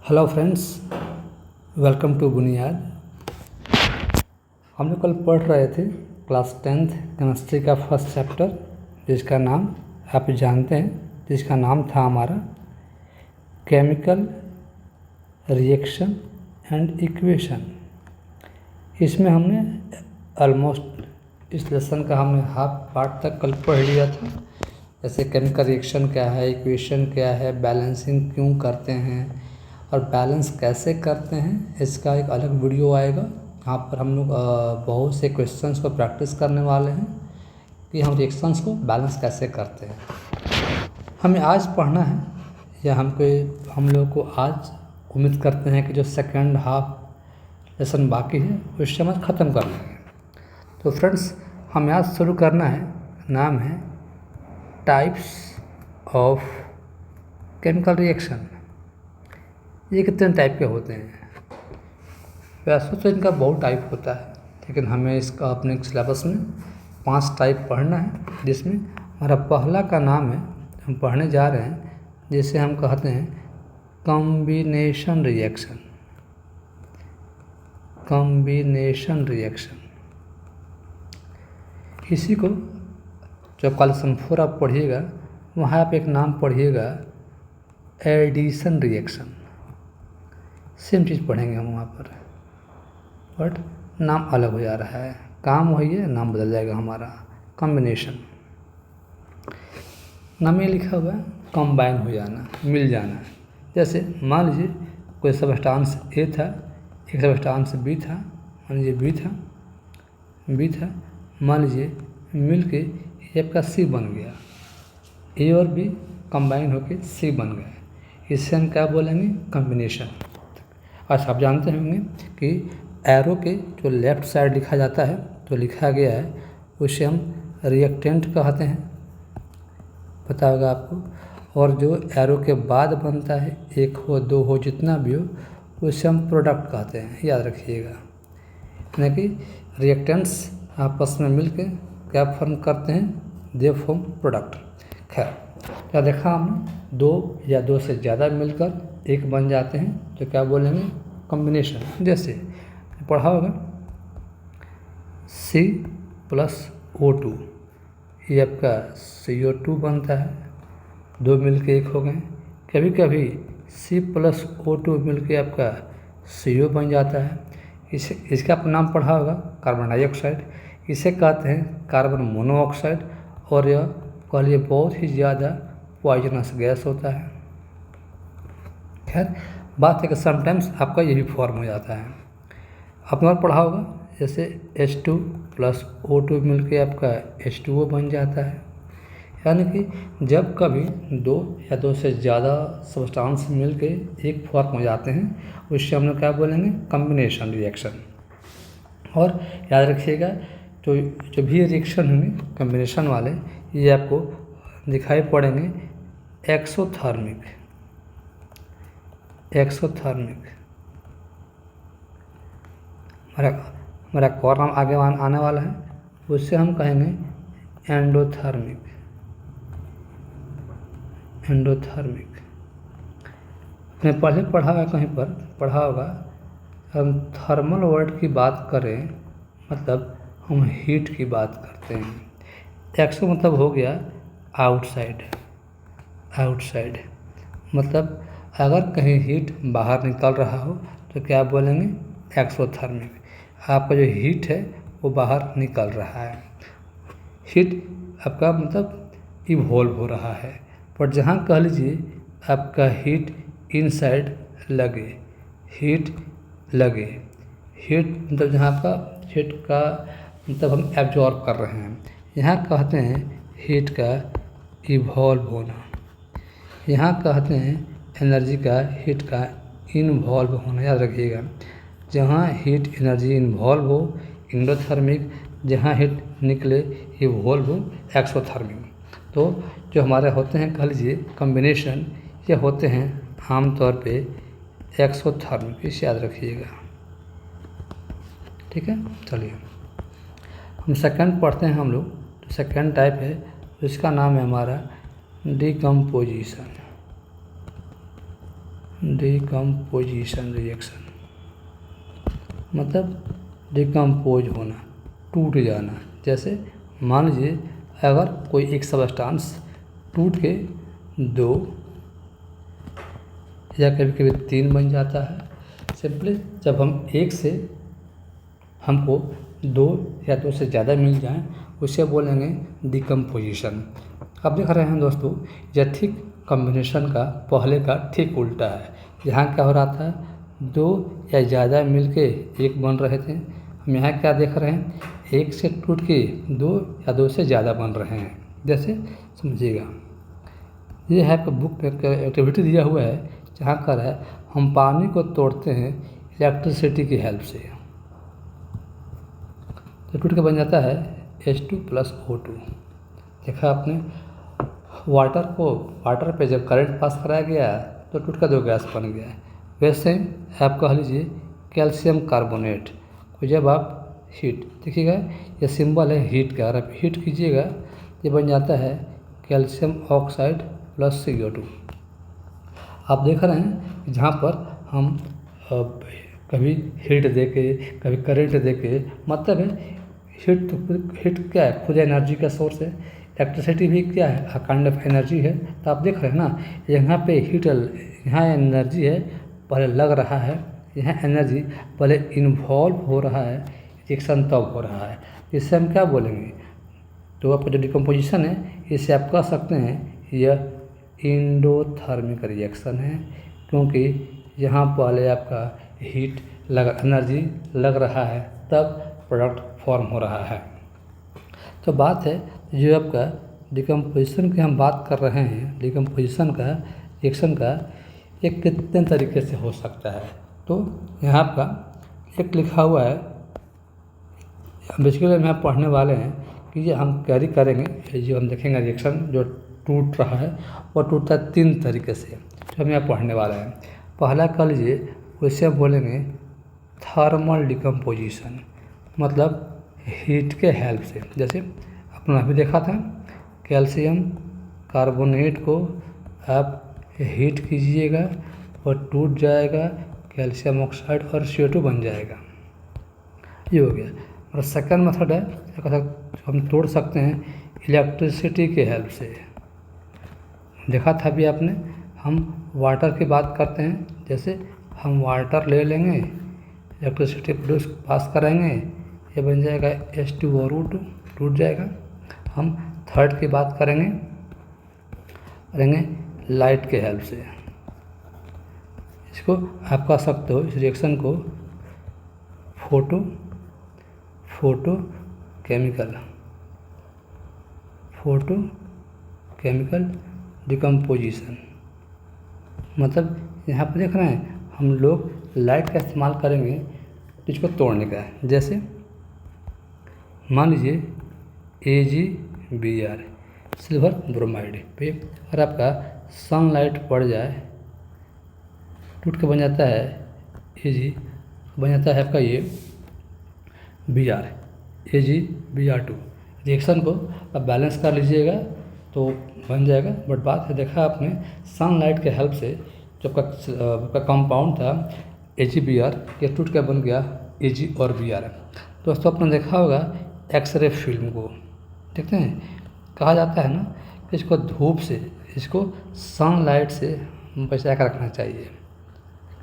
Hello friends, welcome to बुनियाद। हम लोग कल पढ़ रहे थे क्लास 10th केमिस्ट्री का फर्स्ट चैप्टर, जिसका नाम आप जानते हैं, जिसका नाम था हमारा केमिकल रिएक्शन एंड इक्वेशन। इसमें हमने ऑलमोस्ट इस लेसन का हमने हाफ पार्ट तक कल पढ़ लिया था। जैसे केमिकल रिएक्शन क्या है, इक्वेशन क्या है, बैलेंसिंग क्यों करते हैं और बैलेंस कैसे करते हैं, इसका एक अलग वीडियो आएगा। यहाँ पर हम लोग बहुत से क्वेश्चंस को प्रैक्टिस करने वाले हैं कि हम रिएक्शंस को बैलेंस कैसे करते हैं। हमें आज पढ़ना है या हम लोग को आज उम्मीद करते हैं कि जो सेकंड हाफ लेसन बाकी है उससे हम ख़त्म कर लेंगे। तो फ्रेंड्स, हमें आज शुरू करना है, नाम है टाइप्स ऑफ केमिकल रिएक्शन। ये कितने टाइप के होते हैं? वैसे तो इनका बहुत टाइप होता है, लेकिन हमें इसका अपने सिलेबस में 5 टाइप पढ़ना है, जिसमें हमारा पहला का नाम है, हम पढ़ने जा रहे हैं, जिसे हम कहते हैं कॉम्बिनेशन रिएक्शन। कॉम्बिनेशन रिएक्शन इसी को जो कल संफोर आप पढ़िएगा, वहाँ आप एक नाम पढ़िएगा एडिशन रिएक्शन। सेम चीज़ पढ़ेंगे हम वहाँ पर, बट नाम अलग हो जा रहा है। काम वही है, नाम बदल जाएगा हमारा। कॉम्बिनेशन नाम में लिखा हुआ है कंबाइन हो जाना, मिल जाना। जैसे मान लीजिए कोई सबस्टांस ए था, एक सबस्टांस बी था, मान लीजिए बी था, मान लीजिए मिल के ये आपका सी बन गया। ए और बी कंबाइन होके सी बन गए। इससे हम क्या बोलेंगे? कॉम्बिनेशन। अच्छा, आप जानते होंगे कि एरो के जो लेफ़्ट साइड लिखा जाता है, तो लिखा गया है, उसे हम रिएक्टेंट कहते हैं, पता होगा आपको। और जो एरो के बाद बनता है, एक हो दो हो जितना भी हो, उसे हम प्रोडक्ट कहते हैं, याद रखिएगा। यानी कि रिएक्टेंट्स आपस में मिलकर क्या फॉर्म करते हैं? They form product. खैर, क्या देखा हमने? दो या दो से ज़्यादा मिलकर एक बन जाते हैं, तो क्या बोलेंगे? कॉम्बिनेशन। जैसे पढ़ा होगा C+O2, ये आपका CO2 बनता है, दो मिलके एक हो गए। कभी कभी C+O2 मिलके आपका CO बन जाता है। इसका आप नाम पढ़ा होगा कार्बन डाइऑक्साइड। इसे कहते हैं कार्बन मोनोऑक्साइड, और यह कहलिए बहुत ही ज़्यादा पॉइजनस गैस होता है। खैर, बात है कि समटाइम्स आपका ये भी फॉर्म हो जाता है। आपने और पढ़ा होगा जैसे H2+O2 मिलके आपका H2O बन जाता है। यानी कि जब कभी दो या दो से ज़्यादा सब्सटेंस मिलके एक फॉर्म हो जाते हैं, उससे हम लोग क्या बोलेंगे? Combination reaction. और याद रखिएगा, तो जो भी रिएक्शन होंगे कॉम्बिनेशन वाले, ये आपको दिखाई पड़ेंगे एक्सोथर्मिक। हमारा और नाम आगे आने वाला है, उससे हम कहेंगे एंडोथर्मिक। आपने पहले पढ़ा होगा, कहीं पर पढ़ा होगा, हम थर्मल वर्ड की बात करें, मतलब हम हीट की बात करते हैं। एक्सो मतलब हो गया आउटसाइड। मतलब अगर कहीं हीट बाहर निकल रहा हो तो क्या बोलेंगे? एक्सोथर्मिक। आपका जो हीट है वो बाहर निकल रहा है। हीट आपका मतलब इवॉल्व हो रहा है। पर जहाँ कह लीजिए आपका हीट इनसाइड लगे, हीट मतलब जहाँ आपका हीट का मतलब हम एब्जॉर्ब कर रहे हैं, यहाँ कहते हैं हीट का इवॉल्व होना। यहाँ कहते हैं एनर्जी का, हीट का इन्वॉल्व होना। याद रखिएगा, जहाँ हीट एनर्जी इन्वॉल्व हो एंडोथर्मिक, जहाँ हीट निकले इवॉल्व हो एक्सोथर्मिक। तो जो हमारे होते हैं, कह लीजिए कॉम्बिनेशन, ये होते हैं आमतौर पे एक्सोथर्मिक। इसे याद रखिएगा, ठीक है। चलिए हम सेकंड पढ़ते हैं हम लोग। तो सेकंड टाइप है, इसका नाम है हमारा डिकम्पोजिशन। डिकम्पोजिशन रिएक्शन मतलब डिकम्पोज होना, टूट जाना। जैसे मान लीजिए अगर कोई एक सबस्टांस टूट के 2 या कभी कभी 3 बन जाता है। सिंपली जब हम एक से हमको 2 या 2 से ज़्यादा मिल जाएं उसे बोलेंगे डिकम्पोजिशन। अब देख रहे हैं दोस्तों, यह ठीक कॉम्बिनेशन का पहले का ठीक उल्टा है। यहाँ क्या हो रहा था, 2 या ज़्यादा मिलके एक बन रहे थे। हम यहाँ क्या देख रहे हैं, एक से टूट के 2 या 2 से ज़्यादा बन रहे हैं। जैसे समझिएगा, ये है बुक में एक्टिविटी दिया हुआ है जहाँ कर है हम पानी को तोड़ते हैं इलेक्ट्रिसिटी की हेल्प से, तो टूट के बन जाता है H2 + O2। देखा आपने, वाटर पे जब करंट पास कराया गया तो टूट का 2 गैस बन गया। वैसे आप कह लीजिए कैल्शियम कार्बोनेट को जब आप हीट देखिएगा, ये सिंबल है हीट का, अगर आप हीट कीजिएगा ये बन जाता है कैल्शियम ऑक्साइड + CO2। आप देख रहे हैं कि जहाँ पर हम कभी हीट दे के कभी करंट दे के, मतलब है हीट क्या है, खुद एनर्जी का सोर्स है। इलेक्ट्रिसिटी भी क्या है, अ काइंड ऑफ एनर्जी है। तो आप देख रहे हैं ना, यहाँ पे यहाँ एनर्जी है पहले लग रहा है, यहाँ एनर्जी पहले इन्वॉल्व हो रहा है, रिएक्शन तब हो रहा है। इससे हम क्या बोलेंगे, तो आपका जो डिकम्पोजिशन है इसे आप कह सकते हैं यह एंडोथर्मिक रिएक्शन है, क्योंकि यहाँ पहले आपका एनर्जी लग रहा है तब प्रोडक्ट फॉर्म हो रहा है। तो बात है जो आपका डिकम्पोजिशन की हम बात कर रहे हैं, डिकम्पोजिशन का रिएक्शन का ये कितने तरीके से हो सकता है। तो यहाँ आपका एक लिखा हुआ है, बेसिकली हम पढ़ने वाले हैं कि ये हम कैरी करेंगे, जो हम देखेंगे रिएक्शन जो टूट रहा है वो टूटता है 3 तरीके से, जो हम यहाँ पढ़ने वाले हैं। पहला कह लीजिए, उसे हम बोलेंगे थर्मल डिकम्पोजिशन, मतलब हीट के हेल्प से। जैसे अपना अभी देखा था, कैल्शियम कार्बोनेट को आप हीट कीजिएगा और टूट जाएगा, कैल्शियम ऑक्साइड और CO2 बन जाएगा। ये हो गया। और सेकंड मेथड है, हम तोड़ सकते हैं इलेक्ट्रिसिटी के हेल्प से। देखा था भी आपने, हम वाटर की बात करते हैं, जैसे हम वाटर ले लेंगे, इलेक्ट्रिसिटी प्रोड्यूस पास करेंगे, ये बन जाएगा H2O2, टूट जाएगा। हम थर्ड की बात करेंगे लाइट के हेल्प से। इसको आप कह सकते हो, इस रिएक्शन को फोटो केमिकल डिकम्पोजिशन। मतलब यहाँ पर देख रहे हैं हम लोग लाइट का इस्तेमाल करेंगे इसको तोड़ने का। जैसे मान लीजिए AgBr सिल्वर ब्रोमाइड पे अगर आपका सनलाइट पड़ जाए, टूट के बन जाता है Ag, बन जाता है आपका ये Br, AgBr2। रिएक्शन को आप बैलेंस कर लीजिएगा तो बन जाएगा। बट बात है, देखा आपने सनलाइट के हेल्प से जो आपका कंपाउंड था AgBr, ये टूट के बन गया Ag और Br। दोस्तों आपने देखा होगा एक्सरे फिल्म को, देखते हैं कहा जाता है ना कि इसको धूप से, इसको सनलाइट से बचा कर रखना चाहिए,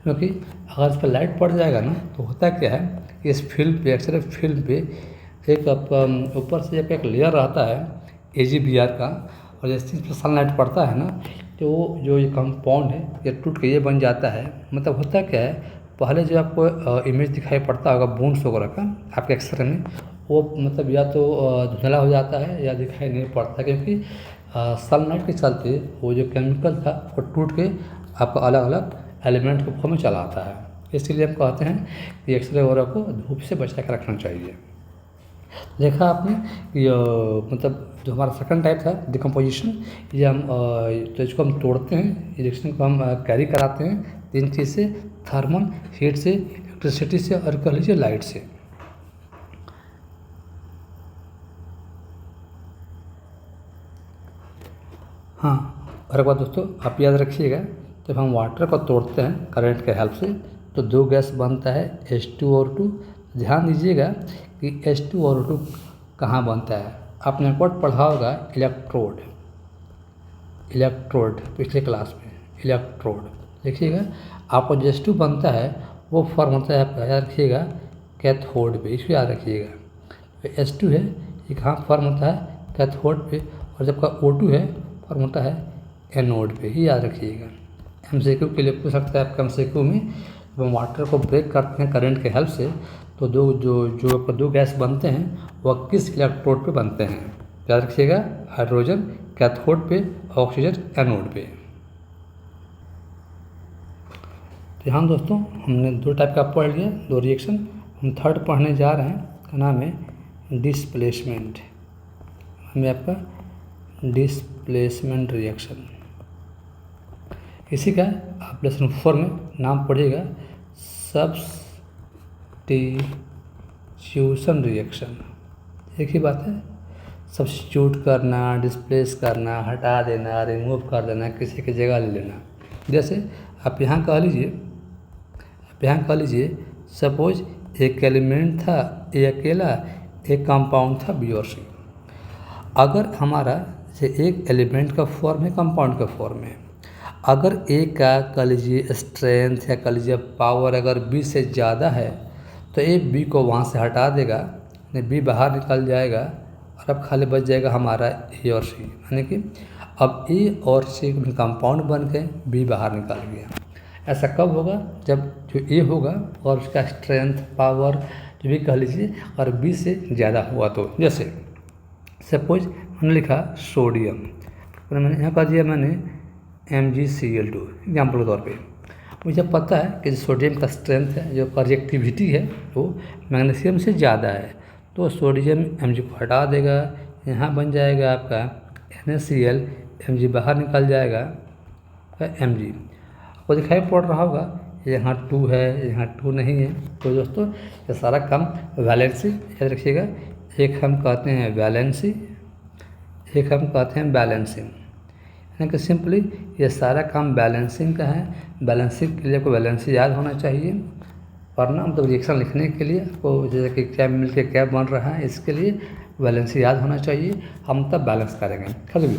क्योंकि अगर इस पर लाइट पड़ जाएगा ना तो होता क्या है, इस फिल्म पे, एक्सरे फिल्म पे एक ऊपर से एक लेयर रहता है AgBr का, और जैसे इस पर सनलाइट पड़ता है ना तो जो ये कंपाउंड है ये टूट के ये बन जाता है। मतलब होता क्या है, पहले जो आपको इमेज दिखाई पड़ता होगा बूंस वगैरह का आपके एक्सरे में, वो मतलब या तो धुंधला हो जाता है या दिखाई नहीं पड़ता, क्योंकि सनलाइट के चलते वो जो केमिकल था वो टूट के आपको अलग अलग एलिमेंट के फॉर्म में चला आता है। इसलिए हम कहते हैं कि एक्सरे वगैरह को धूप से बचा कर रखना चाहिए। देखा आपने ये मतलब जो हमारा सेकंड टाइप था डिकम्पोजिशन, ये हम तो इसको हम तोड़ते हैं, रिएक्शन को हम कैरी कराते हैं 3 चीज़ से, थर्मल, हीट से, इलेक्ट्रिसिटी से और कह लीजिए लाइट से। हाँ, और एक बात दोस्तों आप याद रखिएगा जब हम वाटर को तोड़ते हैं करंट के हेल्प से तो दो गैस बनता है H2O2। ध्यान दीजिएगा कि H2O2 कहाँ बनता है। आपने वर्ड पढ़ा होगा इलेक्ट्रोड, इलेक्ट्रोड पिछले क्लास में इलेक्ट्रोड। देखिएगा आपको H2 बनता है वो फॉर्म होता है, आपका याद रखिएगा कैथोड पे, इसको याद रखिएगा। तो H2 है ये कहाँ फॉर्म होता है, कैथोड पे, और जब का O2 है फॉर्म होता है एनोड पे, ही याद रखिएगा। MCQ के लिए पूछ सकता है आपका MCQ में, जब हम वाटर को ब्रेक करते हैं करंट के हेल्प से तो दो गैस बनते हैं वह किस इलेक्ट्रोड पे बनते हैं। याद रखिएगा हाइड्रोजन कैथोड पे, ऑक्सीजन एनोड पे। तो यहाँ दोस्तों हमने दो टाइप का पढ़ लिया, दो रिएक्शन। हम थर्ड पढ़ने जा रहे हैं, का नाम है डिस्प्लेसमेंट। हमें आपका डिस्प्लेसमेंट रिएक्शन इसी का आप लेसन 4 में नाम पढ़िएगा सब्स्टिट्यूशन रिएक्शन। एक ही बात है, सब्स्टिट्यूट करना, डिस्प्लेस करना, हटा देना, रिमूव कर देना, किसी की जगह ले लेना। जैसे आप यहाँ कह लीजिए सपोज एक एलिमेंट था ए अकेला, एक कंपाउंड था बी और सी। अगर हमारा जैसे एक एलिमेंट का फॉर्म है कंपाउंड का फॉर्म है, अगर ए का कह लीजिए स्ट्रेंथ या कह लीजिए पावर अगर बी से ज़्यादा है तो ए बी को वहाँ से हटा देगा, बी बाहर निकल जाएगा और अब खाली बच जाएगा हमारा ए और सी। यानी कि अब ए और सी कंपाउंड बन के बी बाहर निकल गया। ऐसा कब होगा, जब जो ए होगा और उसका स्ट्रेंथ पावर जो भी कह लीजिए और बी से ज़्यादा हुआ तो। जैसे सपोज मैंने लिखा सोडियम, तो मैंने यहाँ कह दिया मैंने MgCl2 एग्जाम्पल के तौर पे। मुझे पता है कि सोडियम का स्ट्रेंथ है, जो रिएक्टिविटी है वो मैग्नीशियम से ज़्यादा है, तो सोडियम Mg को हटा देगा, यहाँ बन जाएगा आपका NaCl, Mg बाहर निकल जाएगा Mg। आपको दिखाई पड़ रहा होगा यहाँ 2 है, यहाँ 2 नहीं है। तो दोस्तों ये सारा काम वैलेंसी, याद रखिएगा, एक हम कहते हैं वैलेंसी, एक हम कहते हैं बैलेंसिंग। यानी कि सिंपली ये सारा काम बैलेंसिंग का है। बैलेंसिंग के लिए आपको बैलेंसी याद होना चाहिए, वरना मतलब रिएक्शन लिखने के लिए आपको जैसे कि क्या मिल के क्या बन रहा है, इसके लिए बैलेंसी याद होना चाहिए, हम तब बैलेंस करेंगे। खैर भी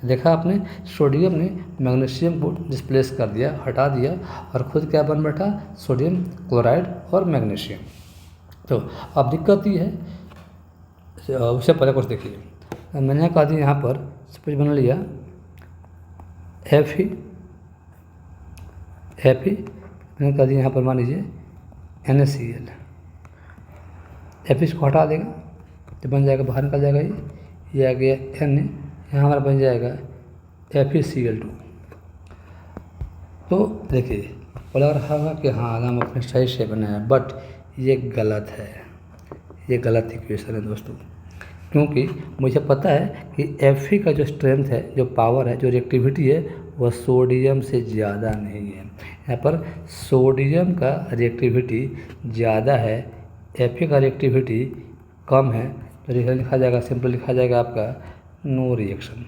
देखा आपने, सोडियम ने मैग्नीशियम को डिस्प्लेस कर दिया, हटा दिया, और खुद क्या बन बैठा, सोडियम क्लोराइड और मैग्नीशियम। तो अब दिक्कत ये है, उससे पहले कुछ देखिए, मैंने कहा दिया यहाँ पर सपोज बना लिया Fe, मैंने कहा दिया यहाँ पर मान लीजिए NaCl। Fe इसको हटा देगा तो बन जाएगा, बाहर निकल जाएगा ये आ गया Na, यहाँ हमारा बन जाएगा FeCl2। तो देखिए बोला रहा होगा कि हाँ नाम अपने सही से बनाया, बट ये गलत है, ये गलत इक्वेशन है दोस्तों। क्योंकि मुझे पता है कि Fe का जो स्ट्रेंथ है, जो पावर है, जो रिएक्टिविटी है, वह सोडियम से ज़्यादा नहीं है। यहाँ पर सोडियम का रिएक्टिविटी ज़्यादा है, Fe का रिएक्टिविटी कम है, तो लिखा जाएगा, सिंपल लिखा जाएगा आपका नो रिएक्शन।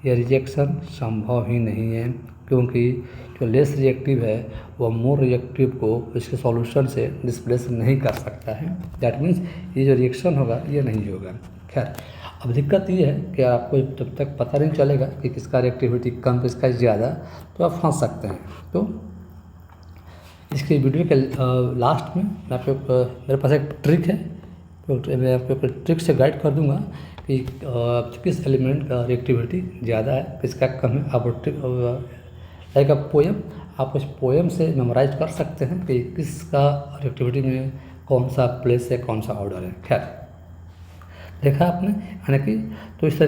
यह रिएक्शन संभव ही नहीं है, क्योंकि जो लेस रिएक्टिव है वह मोर रिएक्टिव को इसके सॉल्यूशन से डिस्प्लेस नहीं कर सकता है। दैट मीन्स ये जो रिएक्शन होगा ये नहीं होगा। खैर अब दिक्कत ये है कि आपको जब तक पता नहीं चलेगा कि किसका रिएक्टिविटी कम किसका ज़्यादा, तो आप फंस सकते हैं। तो इसके वीडियो के लास्ट में मैं आपको मेरे पास एक ट्रिक है, तो मैं आपको ट्रिक से गाइड कर दूंगा कि किस एलिमेंट का रिएक्टिविटी ज़्यादा है, किसका कम है। आप लाइक अ पोएम, आप उस पोएम से मेमोराइज कर सकते हैं कि किसका रिएक्टिविटी में कौन सा प्लेस है, कौन सा ऑर्डर है। खैर देखा आपने, यानी कि तो इस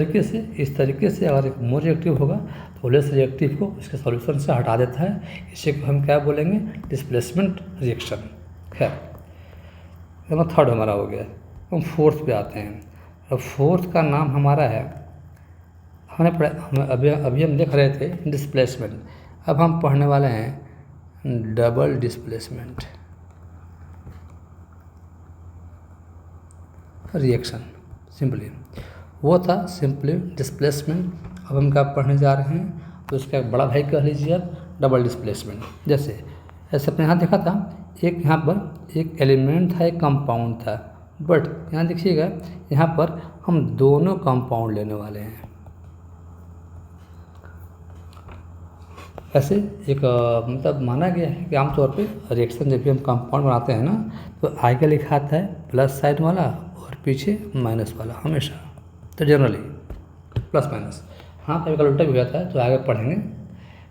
तरीके से अगर एक मोर रिएक्टिव होगा तो लेस रिएक्टिव को इसके सॉल्यूशन से हटा देता है। इसी को हम क्या बोलेंगे, डिस्प्लेसमेंट रिएक्शन। खैर थर्ड हमारा हो गया, हम फोर्थ पे आते हैं। अब फोर्थ का नाम हमारा है, हमने अभी हम देख रहे थे डिस्प्लेसमेंट, अब हम पढ़ने वाले हैं डबल डिस्प्लेसमेंट रिएक्शन। सिंपली वो था सिंपली डिस्प्लेसमेंट, अब हम क्या पढ़ने जा रहे हैं, तो उसका एक बड़ा भाई कह लीजिए आप डबल डिस्प्लेसमेंट। जैसे अपने यहाँ देखा था, एक यहाँ पर एक एलिमेंट था, एक कंपाउंड था, बट यहाँ देखिएगा यहाँ पर हम दोनों कंपाउंड लेने वाले हैं। ऐसे एक मतलब माना गया है कि आमतौर पे रिएक्शन जब भी हम कंपाउंड बनाते हैं ना, तो आगे लिखा आता है प्लस साइन वाला और पीछे माइनस वाला हमेशा, तो जनरली प्लस माइनस। हाँ, कभी कभी उल्टा भी हो जाता है तो आगे पढ़ेंगे,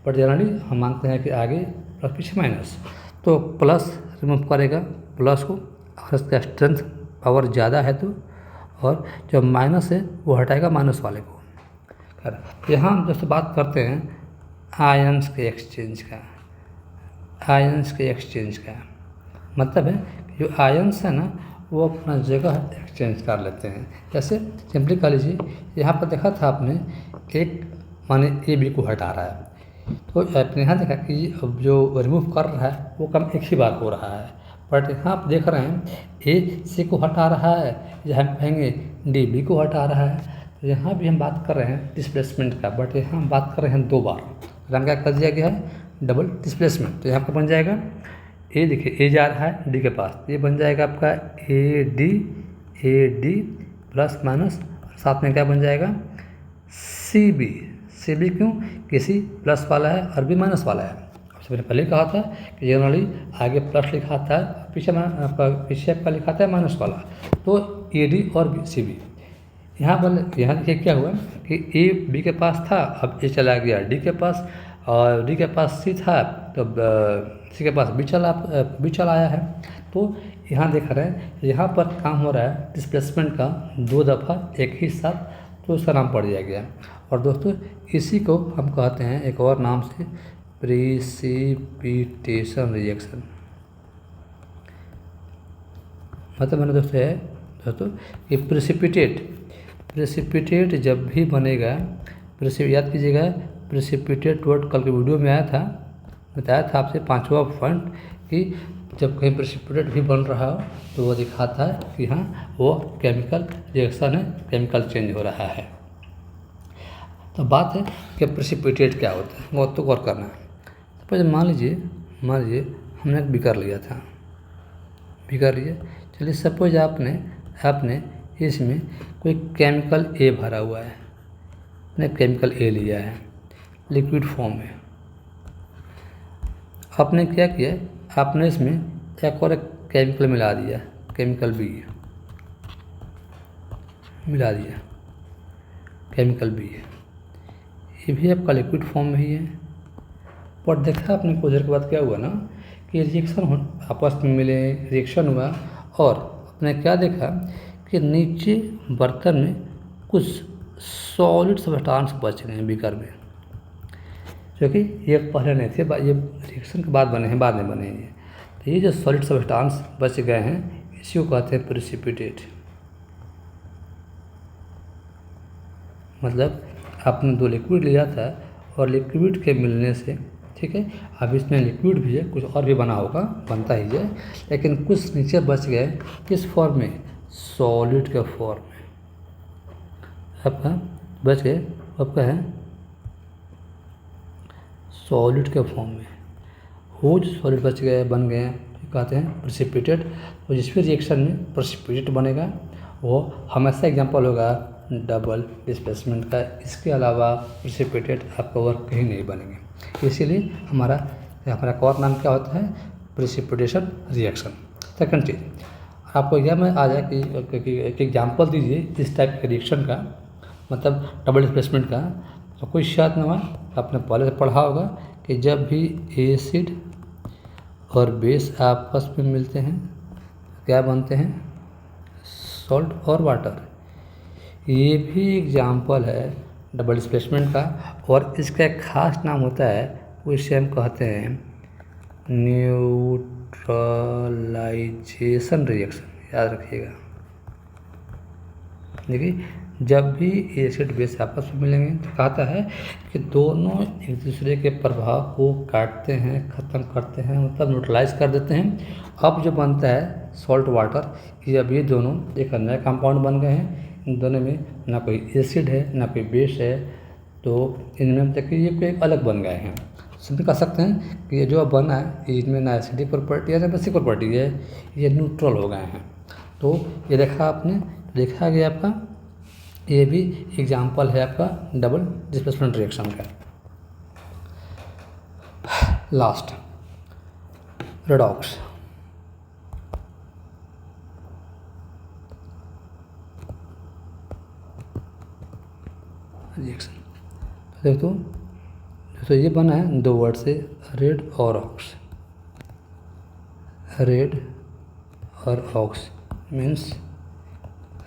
बट जनरली हम मानते हैं कि आगे प्लस पीछे माइनस। तो प्लस रिमूव करेगा प्लस को, और इसका स्ट्रेंथ पावर ज़्यादा है तो, और जो माइनस है वो हटाएगा माइनस वाले को। खैर, यहाँ हम जैसे बात करते हैं आयंस के एक्सचेंज का, आयंस के एक्सचेंज का मतलब है कि जो आयंस है ना वो अपना जगह एक्सचेंज कर लेते हैं। जैसे सिंपली कह लीजिए, यहाँ पर देखा था आपने एक माने ए बी को हटा रहा है, तो आपने यहाँ देखा कि अब जो रिमूव कर रहा है वो कम एक ही बार हो रहा है, बट यहाँ आप देख रहे हैं ए सी को हटा रहा है, या हम कहेंगे डी बी को हटा रहा है। तो यहाँ भी हम बात कर रहे हैं डिस्प्लेसमेंट का, बट यहाँ हम बात कर रहे हैं 2 बार, तो हम क्या कर दिया गया है डबल डिस्प्लेसमेंट। तो यहाँ पर बन जाएगा ए, देखिए ए जा रहा है डी के पास, ये बन जाएगा आपका ए डी प्लस माइनस, साथ में क्या बन जाएगा सी बी क्यों, किसी प्लस वाला है और बी माइनस वाला है। सबसे पहले कहा था कि जनरली आगे प्लस लिखा था, पीछे आपका लिखा था माइनस वाला, तो ए डी और सी बी। यहाँ देखिए क्या हुआ कि ए बी के पास था, अब ए चला गया डी के पास, और डी के पास सी था तो सी के पास बी चला आया है। तो यहाँ देख रहे हैं यहाँ पर काम हो रहा है डिस्प्लेसमेंट का 2 दफ़ा एक ही साथ, तो उसका नाम पड़ गया। और दोस्तों इसी को हम कहते हैं एक और नाम से प्रिसिपिटेशन रिएक्शन। मतलब मैंने दोस्तों कि प्रेसिपिटेट जब भी बनेगा, याद कीजिएगा प्रेसिपिटेट वर्ड कल के वीडियो में आया था, बताया था आपसे 5वां पॉइंट कि जब कहीं प्रेसिपिटेट भी बन रहा हो तो वो दिखाता है कि हाँ वो केमिकल रिएक्शन है, केमिकल चेंज हो रहा है। तो बात है कि प्रेसिपिटेट क्या होता है, वो तो गौर करना है। सपोज मान लीजिए हमने एक बीकर लिया था, चलिए सपोज आपने इसमें कोई केमिकल ए भरा हुआ है, आपने केमिकल ए लिया है लिक्विड फॉर्म में। आपने क्या किया, आपने इसमें एक और एक केमिकल मिला दिया, केमिकल बी मिला दिया, केमिकल बी, ये भी आपका लिक्विड फॉर्म में ही है। पर देखा आपने कुछ देर के बाद क्या हुआ ना कि रिएक्शन आपस में मिले, रिएक्शन हुआ, और आपने क्या देखा कि नीचे बर्तन में कुछ सॉलिड सब्सटेंस बच गए हैं बीकर में, क्योंकि ये पहले नहीं थे, ये रिएक्शन के बाद बने हैं, बाद में बने हैं। तो ये जो सॉलिड सब्सटेंस बच गए हैं इसी को कहते हैं प्रेसिपिटेट। मतलब आपने 2 लिक्विड लिया था और लिक्विड के मिलने से, ठीक है, अब इसमें लिक्विड भी है, कुछ और भी बना होगा, बनता ही है, लेकिन कुछ नीचे बच गए किस फॉर्म में, सॉलिड के फॉर्म में। आपका बच गए, आपका है सॉलिड के फॉर्म में, वो जो सॉलिड बच गए बन गए कहते हैं प्रेसिपिटेट। तो जिस भी रिएक्शन में प्रेसिपिटेट बनेगा वो हमेशा एग्जांपल होगा डबल डिस्प्लेसमेंट का, इसके अलावा प्रेसिपिटेट आपका वर्क कहीं नहीं बनेंगे। इसीलिए हमारा और नाम क्या होता है, प्रेसिपिटेशन रिएक्शन। सेकंड चीज़ आपको यह में आ जाए कि एक एग्जांपल दीजिए इस टाइप के रिएक्शन का, मतलब डबल डिस्प्लेसमेंट का। तो कोई शायद ना, आपने पहले से पढ़ा होगा कि जब भी एसिड और बेस आपस में मिलते हैं क्या बनते हैं, सॉल्ट और वाटर। ये भी एग्जांपल है डबल डिस्प्लेसमेंट का, और इसका एक खास नाम होता है, उसे हम कहते हैं न्यूट्रलाइजेशन रिएक्शन। याद रखिएगा, देखिए जब भी एसिड बेस आपस में मिलेंगे तो कहता है कि दोनों एक दूसरे के प्रभाव को काटते हैं, ख़त्म करते हैं, मतलब न्यूट्रलाइज कर देते हैं। अब जो बनता है सॉल्ट वाटर, ये अब ये दोनों एक नए कंपाउंड बन गए हैं। इन दोनों में ना कोई एसिड है ना कोई बेस है, तो इनमें देखिए ये कोई अलग बन गए हैं। सिंपल कह सकते हैं कि ये जो बना है इनमें ना एसिडिक प्रॉपर्टी है ना बेसिक प्रॉपर्टी है, ये न्यूट्रल हो गए हैं। तो ये देखा आपने, देखा गया आपका, ये भी एग्जाम्पल है आपका डबल डिस्प्लेसमेंट रिएक्शन का। Last redox. रिएक्शन देखो, तो ये बना है दो वर्ड से, रेड और ऑक्स। रेड और ox means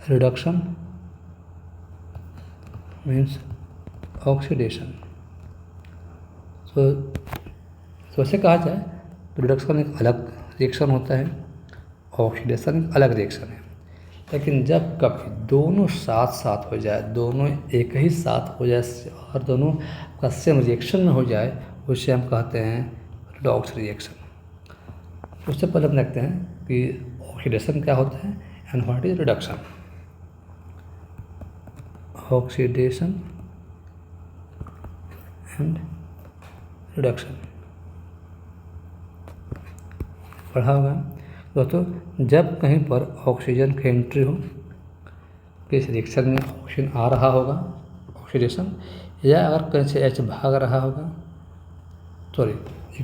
reduction means oxidation. तो ऐसे कहा जाए तो रिडक्शन एक अलग रिएक्शन होता है, ऑक्सीडेशन एक अलग रिएक्शन है। लेकिन जब कभी दोनों साथ साथ हो जाए, दोनों एक ही साथ हो जाए और दोनों का सेम रिएक्शन में हो जाए, उसे हम कहते हैं रिडॉक्स रिएक्शन। उससे पहले हम देखते हैं कि ऑक्सीडेशन क्या होता है and what is reduction. Oxidation and reduction पढ़ा होगा दोस्तों। जब कहीं पर ऑक्सीजन की एंट्री हो, किस रिएक्शन में ऑक्सीजन आ रहा होगा ऑक्सीडेशन, या अगर कहीं से एच भाग रहा होगा, सॉरी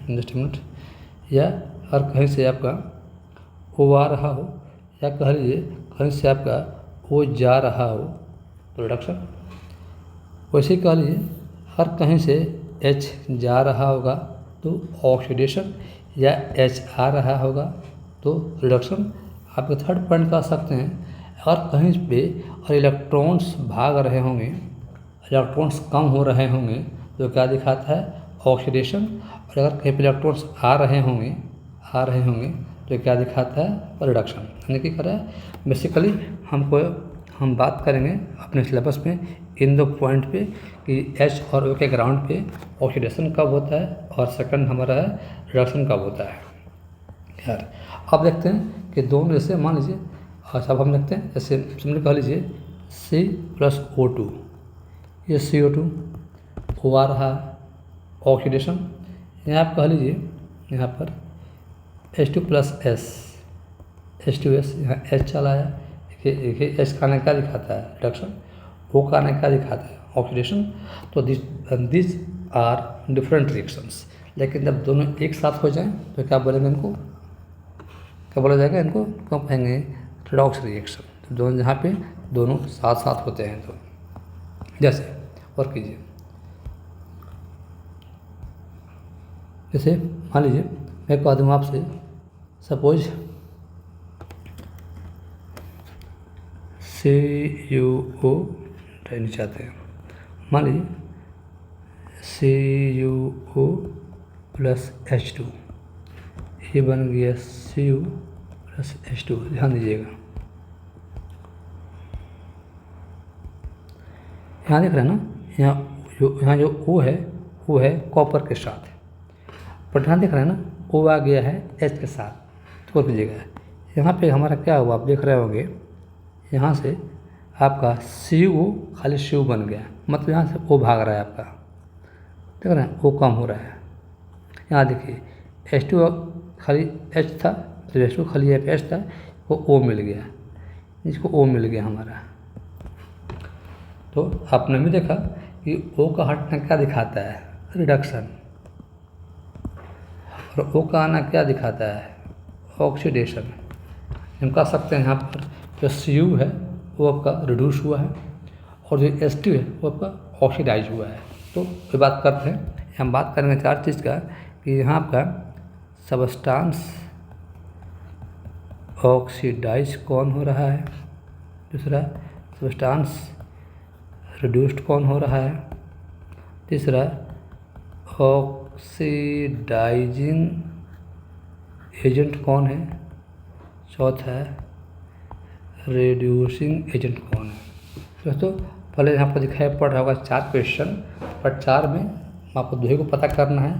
जस्ट मिनट, या अगर कहीं से आपका ओ आ रहा हो, या कह लीजिए कहीं से आपका ओ जा रहा हो तो रिडक्शन। वैसे ही कह लीजिए अगर कहीं से एच जा रहा होगा तो ऑक्सीडेशन, या एच आ रहा होगा तो रिडक्शन। आप थर्ड पॉइंट कह सकते हैं, अगर कहीं पे और इलेक्ट्रॉन्स भाग रहे होंगे, इलेक्ट्रॉन्स कम हो रहे होंगे तो क्या दिखाता है ऑक्सीडेशन, और अगर कहीं पे इलेक्ट्रॉन्स आ रहे होंगे तो क्या दिखाता है रिडक्शन। यानी कि क्या है बेसिकली हम बात करेंगे अपने सिलेबस में इन दो पॉइंट पे कि एच और ओ के ग्राउंड पे ऑक्सीडेशन कब होता है और सेकंड हमारा है रिडक्शन कब होता है। यार अब देखते हैं कि दोनों जैसे मान लीजिए, अच्छा अब हम देखते हैं जैसे सिंपल कह लीजिए C+O2, ये CO2 ओ आ रहा ऑक्सीडेशन, यहाँ आप कह लीजिए यहाँ पर H2+S, H2S, यहाँ H चला आया, देखिए H का आने क्या दिखाता है रिडक्शन, O का आने क्या दिखाता है ऑक्सीडेशन। तो दिस आर डिफरेंट रिएक्शंस। लेकिन जब दोनों एक साथ हो जाएं तो क्या बोलेंगे इनको, क्या बोला जाएगा इनको, क्या कहेंगे रिडॉक्स रिएक्शन। तो दोनों जहाँ पे दोनों साथ साथ होते हैं तो जैसे और कीजिए, जैसे मान लीजिए मैं कह दूँ आपसे सपोज CuO नहीं चाहते हैं, मान लीजिए CuO+H2, ये बन गया Cu+H2। ध्यान दीजिएगा यहाँ देख रहे हैं ना, यहाँ जो O है वो है कॉपर के साथ, पर ध्यान देख रहे हैं ना O आ गया है H के साथ। तो कीजिएगा यहाँ पे हमारा क्या हुआ, आप देख रहे होंगे यहाँ से आपका CO खाली CO बन गया, मतलब यहाँ से O भाग रहा है आपका, देख रहे हैं O कम हो रहा है। यहाँ देखिए H2 खाली H था, तो H2 खाली H था, वो O मिल गया, इसको O मिल गया हमारा। तो आपने भी देखा कि O का हटना क्या दिखाता है रिडक्शन, और O का आना क्या दिखाता है ऑक्सीडेशन। हम कह सकते हैं यहाँ पर जो Cu है वो आपका रिड्यूस हुआ है और जो H2 है वो आपका ऑक्सीडाइज हुआ है। तो ये बात करते हैं, हम बात करेंगे चार चीज़ का कि यहाँ आपका सबस्टांस ऑक्सीडाइज कौन हो रहा है, दूसरा सबस्टांस रिड्यूस्ड कौन हो रहा है, तीसरा ऑक्सीडाइजिंग एजेंट कौन है, चौथा रिड्यूसिंग एजेंट कौन है। दोस्तों पहले यहाँ पर दिखाई पड़ रहा होगा चार क्वेश्चन, पर चार में आपको दो को पता करना है।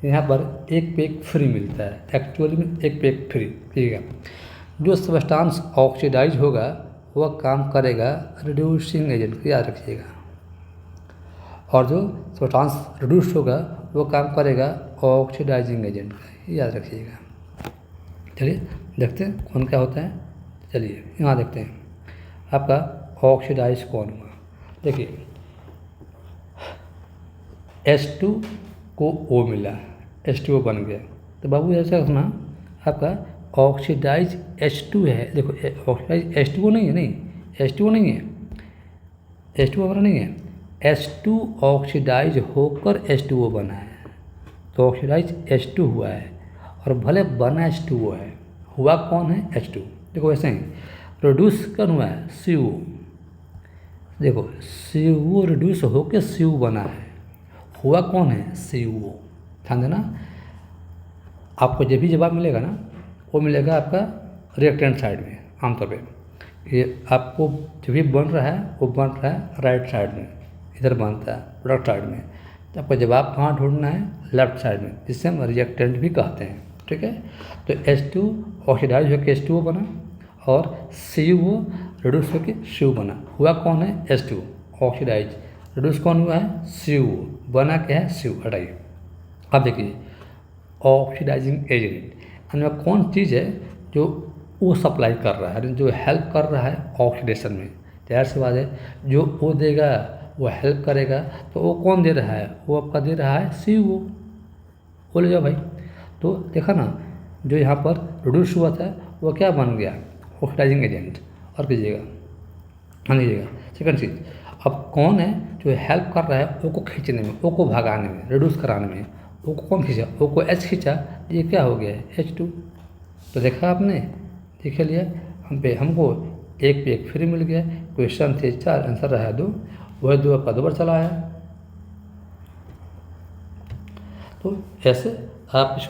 यहाँ पर एक पे एक फ्री मिलता है, एक्चुअली में एक पे एक फ्री, ठीक है। जो सबस्टांस ऑक्सीडाइज होगा वह काम करेगा रिड्यूसिंग एजेंट, याद रखिएगा, और जो सबस्टांस रिड्यूस होगा वो काम करेगा ऑक्सीडाइजिंग एजेंट का, याद रखिएगा। चलिए देखते हैं कौन क्या होता है। चलिए यहाँ देखते हैं आपका ऑक्सीडाइज कौन हुआ। देखिए H2 को O मिला, H2O बन गया। तो बाबू ऐसा रखना आपका ऑक्सीडाइज H2 है। देखो ऑक्सीडाइज H2O नहीं है, नहीं H2O नहीं है, H2O हमारा नहीं है, H2 ऑक्सीडाइज होकर H2O बना है। तो ऑक्सीडाइज H2 हुआ है और भले बना H2O है, हुआ कौन है H2। देखो ऐसे ही रिड्यूस कौन हुआ है CO। देखो CO रिड्यूस होकर CO बना है, हुआ कौन है CO। ध्यान देना, आपको जब भी जवाब मिलेगा ना वो मिलेगा आपका रिएक्टेंट साइड में। आमतौर पे ये आपको जो भी बन रहा है वो बन रहा है राइट साइड में, इधर बनता है प्रोडक्ट साइड में। तो आपको जवाब कहाँ ढूंढना है, लेफ्ट साइड में, जिससे हम रिएक्टेंट भी कहते हैं। ठीक है, तो H2 ऑक्सीडाइज होकर H2O बना और CO रिड्यूस होकर CO बना। हुआ कौन है H2 ऑक्सीडाइज, रिड्यूस कौन हुआ है CO, बना क्या है CO। हटाइए। अब देखिए ऑक्सीडाइजिंग एजेंट इनमें कौन चीज़ है जो वो सप्लाई कर रहा है, जो हेल्प कर रहा है ऑक्सीडेशन में। तैयार सी बात है, जो वो देगा वो हेल्प करेगा, तो वो कौन दे रहा है, वो आपका दे रहा है CO। बोले जाओ भाई। तो देखा ना, जो यहाँ पर रिड्यूस हुआ था वो क्या बन गया ऑक्सीडाइजिंग एजेंट। और कीजिएगा, हाँ लीजिएगा सेकंड चीज़, अब कौन है जो हेल्प कर रहा है ओ को खींचने में, ओ को भगाने में, रिड्यूस कराने में। ओ को कौन खींचा, ओ को H खींचा, ये क्या हो गया है H2। तो देखा आपने, देख लिया हमको एक पे एक फ्री मिल गया। क्वेश्चन थे 4, आंसर रहा 2, वह 2 आपका 2 बार चला आया। तो ऐसे आप इस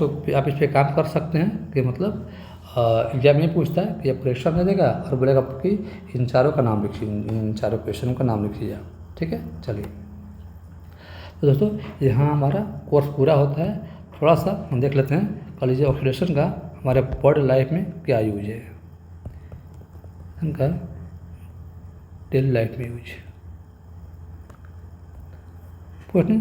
पर काम कर सकते हैं कि मतलब एग्जाम में पूछता है कि आप क्वेश्चन दे देगा और बोलेगा कि इन चारों का नाम लिखिए, इन चारों क्वेश्चनों का नाम लिखिए आप। ठीक है, चलिए। तो दोस्तों यहाँ हमारा कोर्स पूरा होता है। थोड़ा सा हम देख लेते हैं कॉलेज ऑक्सीडेशन का हमारे बॉडी लाइफ में क्या यूज है, उनका डेली लाइफ में यूज। पूछने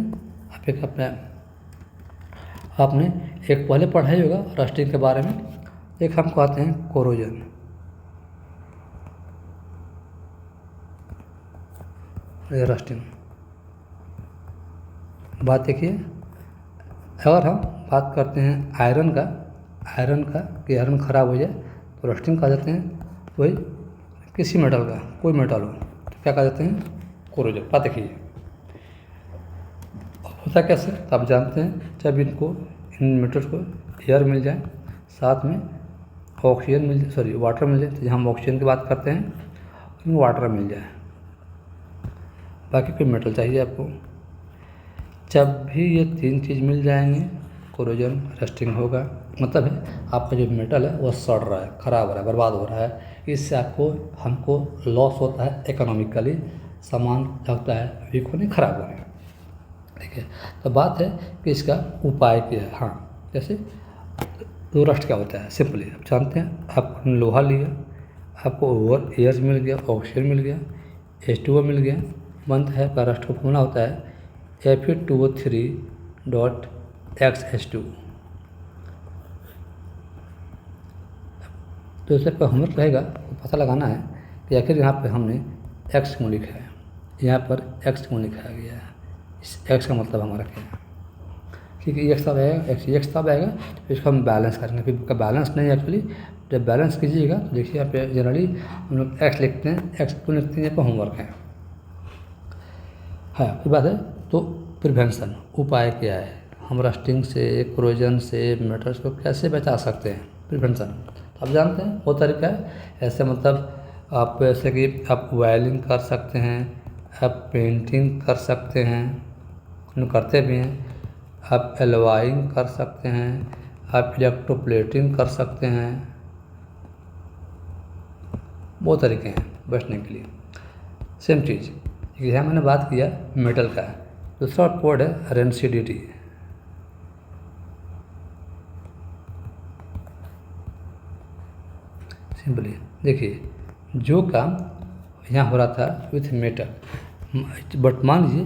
आपने एक पहले पढ़ा ही होगा रस्टिंग के बारे में। एक हम कहते हैं कोरोजन, रस्टिंग। बात देखिए, अगर हम बात करते हैं आयरन का कि आयरन ख़राब हो जाए तो रस्टिंग कह देते हैं। वही किसी मेटल का, कोई मेटल हो तो क्या कह देते हैं, कोरोजन। बात देखिए होता कैसे, तो आप जानते हैं जब इन मेटल्स को एयर मिल जाए, साथ में ऑक्सीजन मिल जाए, सॉरी वाटर मिल जाए, तो जहाँ हम ऑक्सीजन की बात करते हैं उनमें वाटर मिल जाए, बाकी कोई मेटल चाहिए आपको। जब भी ये 3 चीज़ मिल जाएंगे कोरोजन रस्टिंग होगा। मतलब है आपका जो मेटल है वो सड़ रहा है, ख़राब हो रहा है, बर्बाद हो रहा है। इससे हमको लॉस होता है इकोनॉमिकली, सामान लगता है वीक होने, ख़राब होने। ठीक है, तो बात है कि इसका उपाय क्या है। हाँ, जैसे तो रस्ट क्या होता है, सिंपली आप जानते हैं। आपने लोहा लिया, आपको ओवर एयर मिल गया, ऑक्सीजन मिल गया, H2O मिल गया, बनता है आपका रस्ट को फॉर्मूला होता है Fe2O3.XH2। तो इससे पर होमवर्क रहेगा, पता लगाना है कि आखिर यहाँ पे हमने x क्यों लिखा है, यहाँ पर x क्यों लिखा गया है, इस x का मतलब हमारा क्या है। क्योंकि x तब आएगा तो इसको हम बैलेंस करेंगे। फिर का बैलेंस नहीं है एक्चुअली, जब बैलेंस कीजिएगा तो देखिए यहाँ पे जनरली हम लोग x लिखते हैं, x क्यों लिखते हैं, यहाँ पर होमवर्क है। हाँ, फिर बात है तो प्रिवेंशन, उपाय क्या है, हम रस्टिंग से, कोरोजन से, मेटल्स को कैसे बचा सकते हैं, प्रिवेंशन। आप जानते हैं वो तरीका है, ऐसे मतलब आप जैसे कि आप वायलिंग कर सकते हैं, आप पेंटिंग कर सकते हैं, करते भी हैं, आप एलवाइंग कर सकते हैं, आप इलेक्ट्रोप्लेटिंग कर सकते हैं। बहुत तरीके हैं बचने के लिए। सेम चीज़ यहाँ मैंने बात किया मेटल का, दूसरा कोड है रेनसिडिटी। सिंपली देखिए, जो काम यहाँ हो रहा था विथ मेटल, बट मान लीजिए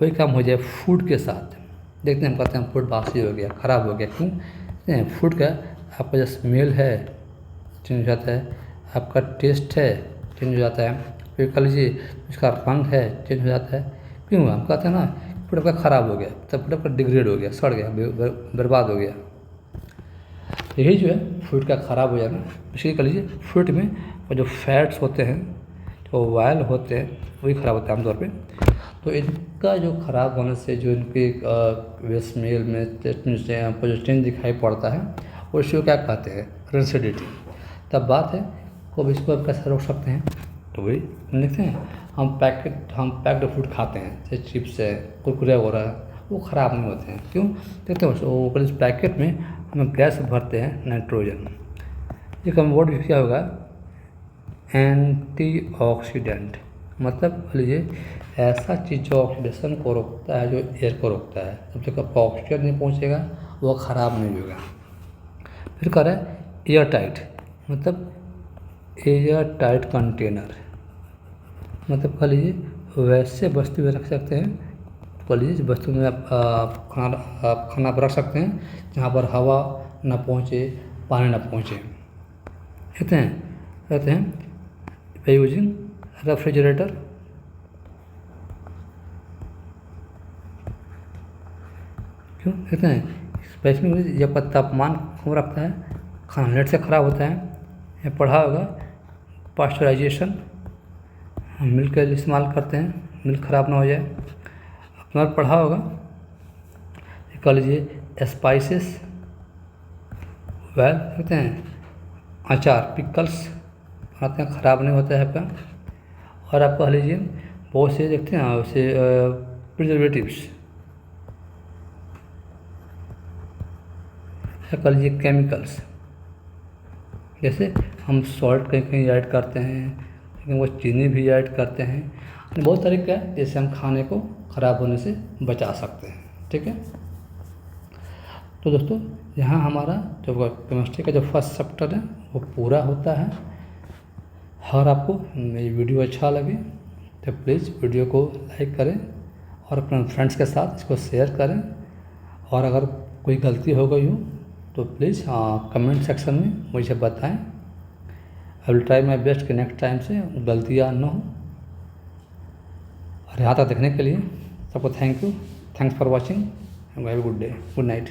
वही काम हो जाए फूड के साथ, देखते हैं हम कहते हैं फूड बासी हो गया, ख़राब हो गया। क्यों? फूड का आपका जो स्मेल है चेंज हो जाता है, आपका टेस्ट है चेंज हो जाता है, फिर कह लीजिए उसका रंग है चेंज हो जाता है। क्यों? हम कहते हैं ना फूड आपका ख़राब हो गया, तब फूड आपका डिग्रेड हो गया, सड़ गया, बर्बाद हो गया। यही जो है फ्रूट का ख़राब हो जाना। इसलिए कह लीजिए फ्रूट में वो जो फैट्स होते हैं, जो ऑयल होते हैं, वही ख़राब होता है आमतौर पे। तो इनका जो ख़राब होने से जो इनके स्मेल में टेस्ट में से आपको जो चेंज दिखाई पड़ता है, वो इसको क्या कहते हैं? रेसिडिटी। तब बात है को इसको आप कैसे रोक सकते हैं? तो वही देखते हैं, हम पैक्ड फूड खाते हैं, जैसे चिप्स है, कुरकुरे वगैरह, वो ख़राब नहीं होते हैं। क्यों? देखते हैं वो इस पैकेट में हम गैस भरते हैं नाइट्रोजन। ये कम वर्ड क्या होगा? एंटीऑक्सीडेंट। मतलब लीजिए ऐसा चीज़ जो ऑक्सीडेशन को रोकता है, जो एयर को रोकता है, जब तक आपको ऑक्सीजन नहीं पहुँचेगा वो ख़राब नहीं होगा। फिर कह रहा है एयर टाइट, मतलब एयर टाइट कंटेनर, मतलब कह लीजिए वैसे वस्तु में रख सकते हैं, कह लीजिए वस्तु में आप खाना रख सकते हैं जहाँ पर हवा ना पहुँचे, पानी ना पहुँचे। कहते हैं बाय यूजिंग रेफ्रिजरेटर। क्यों? कहते हैं स्पेशली जब तापमान कम रखता है, खाना लेट से ख़राब होता है। या पढ़ा होगा पास्चराइजेशन, हम मिल्क का इस्तेमाल करते हैं, मिल्क ख़राब ना हो जाए। अपना पढ़ा होगा, कह लीजिए स्पाइसेस, वह कहते हैं अचार, पिकल्स खाते हैं, ख़राब नहीं होता है आपका। और आप कह लीजिए बहुत से देखते हैं वैसे प्रिजर्वेटिव्स, या कह लीजिए केमिकल्स, जैसे हम सॉल्ट कहीं कहीं ऐड करते हैं, लेकिन वो चीनी भी ऐड करते हैं। बहुत तरीका है जैसे हम खाने को ख़राब होने से बचा सकते हैं। ठीक है, तो दोस्तों यहाँ हमारा जो केमिस्ट्री का जो फर्स्ट चैप्टर है वो पूरा होता है। और आपको मेरी वीडियो अच्छा लगे तो प्लीज़ वीडियो को लाइक करें और अपने फ्रेंड्स के साथ इसको शेयर करें। और अगर कोई गलती हो गई हो तो प्लीज़ कमेंट सेक्शन में मुझे बताएं। I will try my best कि नेक्स्ट टाइम से गलतियाँ न हो। और यहाँ तक देखने के लिए सबको thank you, thanks for watching, have a good day, good night.